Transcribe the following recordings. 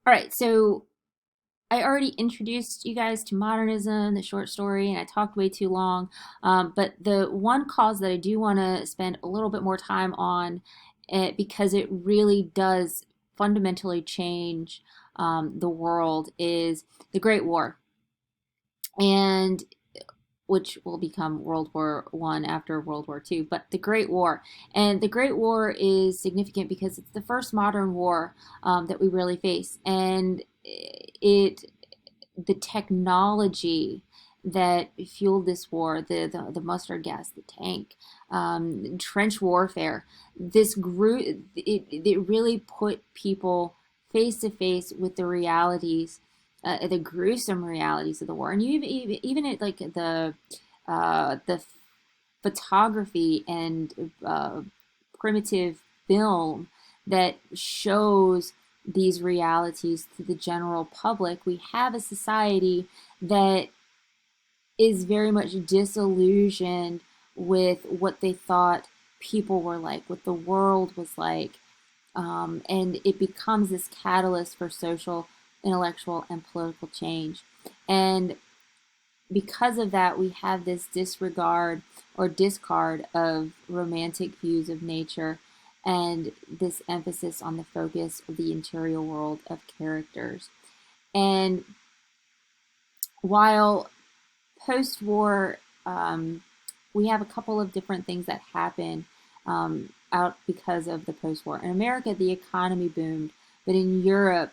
All right, so I already introduced you guys to modernism, the short story, and I talked way too long. But the one cause that I do want to spend a little bit more time on, because it really does fundamentally change the world, is the Great War, and which will become World War One after World War Two. But the Great War, and the Great War is significant because it's the first modern war that we really face, and it the technology that fueled this war, the mustard gas, the tank, trench warfare, this group, it really put people face to face with the realities, the gruesome realities of the war. And you even at like the photography and primitive film that shows these realities to the general public, we have a society that is very much disillusioned with what they thought people were like, what the world was like. And it becomes this catalyst for social, intellectual, and political change. And because of that, we have this disregard or discard of romantic views of nature and this emphasis on the focus of the interior world of characters. And while post war, we have a couple of different things that happen out because of the post war. In America, the economy boomed, but in Europe,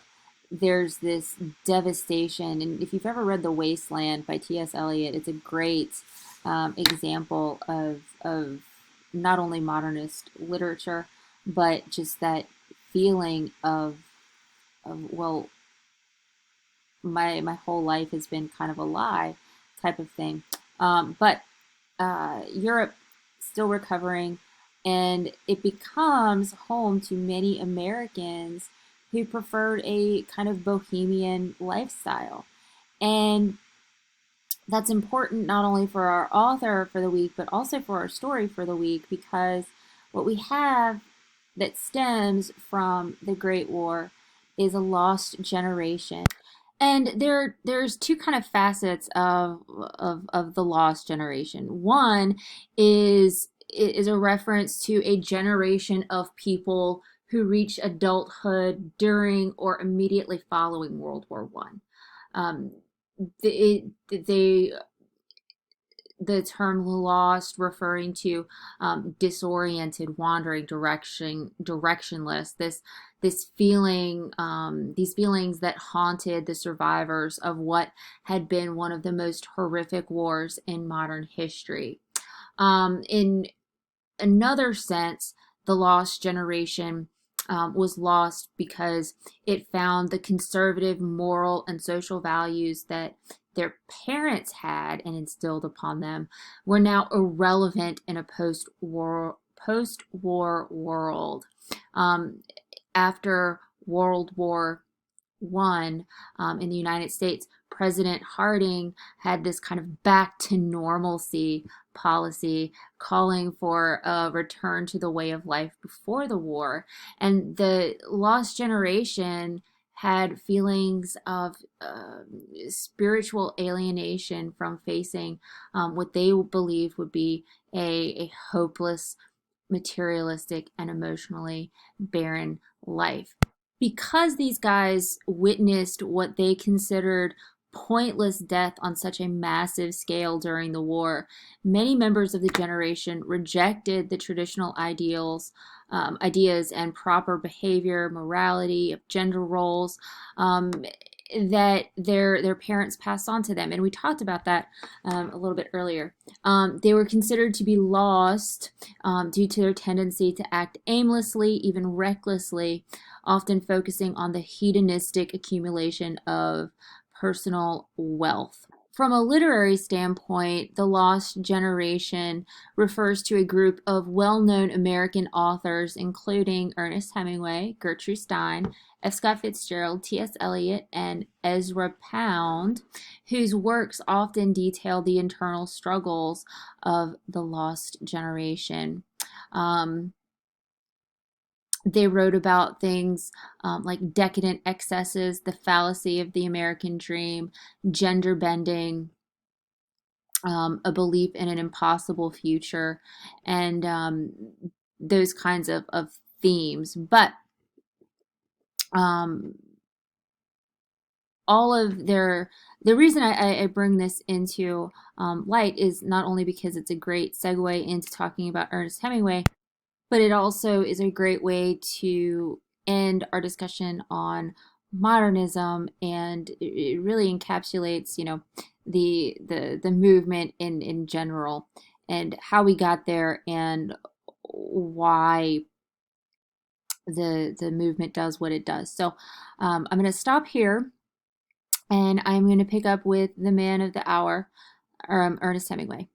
there's this devastation. And if you've ever read The Wasteland by T.S. Eliot, it's a great example of not only modernist literature, but just that feeling of well, my whole life has been kind of a lie type of thing. But Europe still recovering, and it becomes home to many Americans who preferred a kind of bohemian lifestyle. And that's important not only for our author for the week, but also for our story for the week, because what we have that stems from the Great War is a lost generation. And there's two kind of facets of the lost generation. One is a reference to a generation of people who reached adulthood during or immediately following World War One. They the term lost referring to disoriented, wandering, directionless. This feeling, these feelings that haunted the survivors of what had been one of the most horrific wars in modern history. In another sense, the lost generation was lost because it found the conservative moral and social values that their parents had and instilled upon them were now irrelevant in a post-war world. After World War One, in the United States, President Harding had this kind of back to normalcy policy calling for a return to the way of life before the war. And the lost generation had feelings of spiritual alienation from facing what they believed would be a hopeless, materialistic, and emotionally barren life. Because these guys witnessed what they considered pointless death on such a massive scale during the war, many members of the generation rejected the traditional ideas and proper behavior, morality, of gender roles, that their parents passed on to them. And we talked about that a little bit earlier. They were considered to be lost due to their tendency to act aimlessly, even recklessly, often focusing on the hedonistic accumulation of personal wealth. From a literary standpoint, The Lost Generation refers to a group of well known American authors, including Ernest Hemingway, Gertrude Stein, F. Scott Fitzgerald, T.S. Eliot, and Ezra Pound, whose works often detail the internal struggles of the lost generation. Um, They wrote about things like decadent excesses, the fallacy of the American dream, gender bending, a belief in an impossible future, and those kinds of themes. But um, all of the reason I bring this into light is not only because it's a great segue into talking about Ernest Hemingway, but it also is a great way to end our discussion on modernism, and it really encapsulates, the movement in general, and how we got there, and why the movement does what it does. So I'm going to stop here, and I'm going to pick up with the man of the hour, Ernest Hemingway.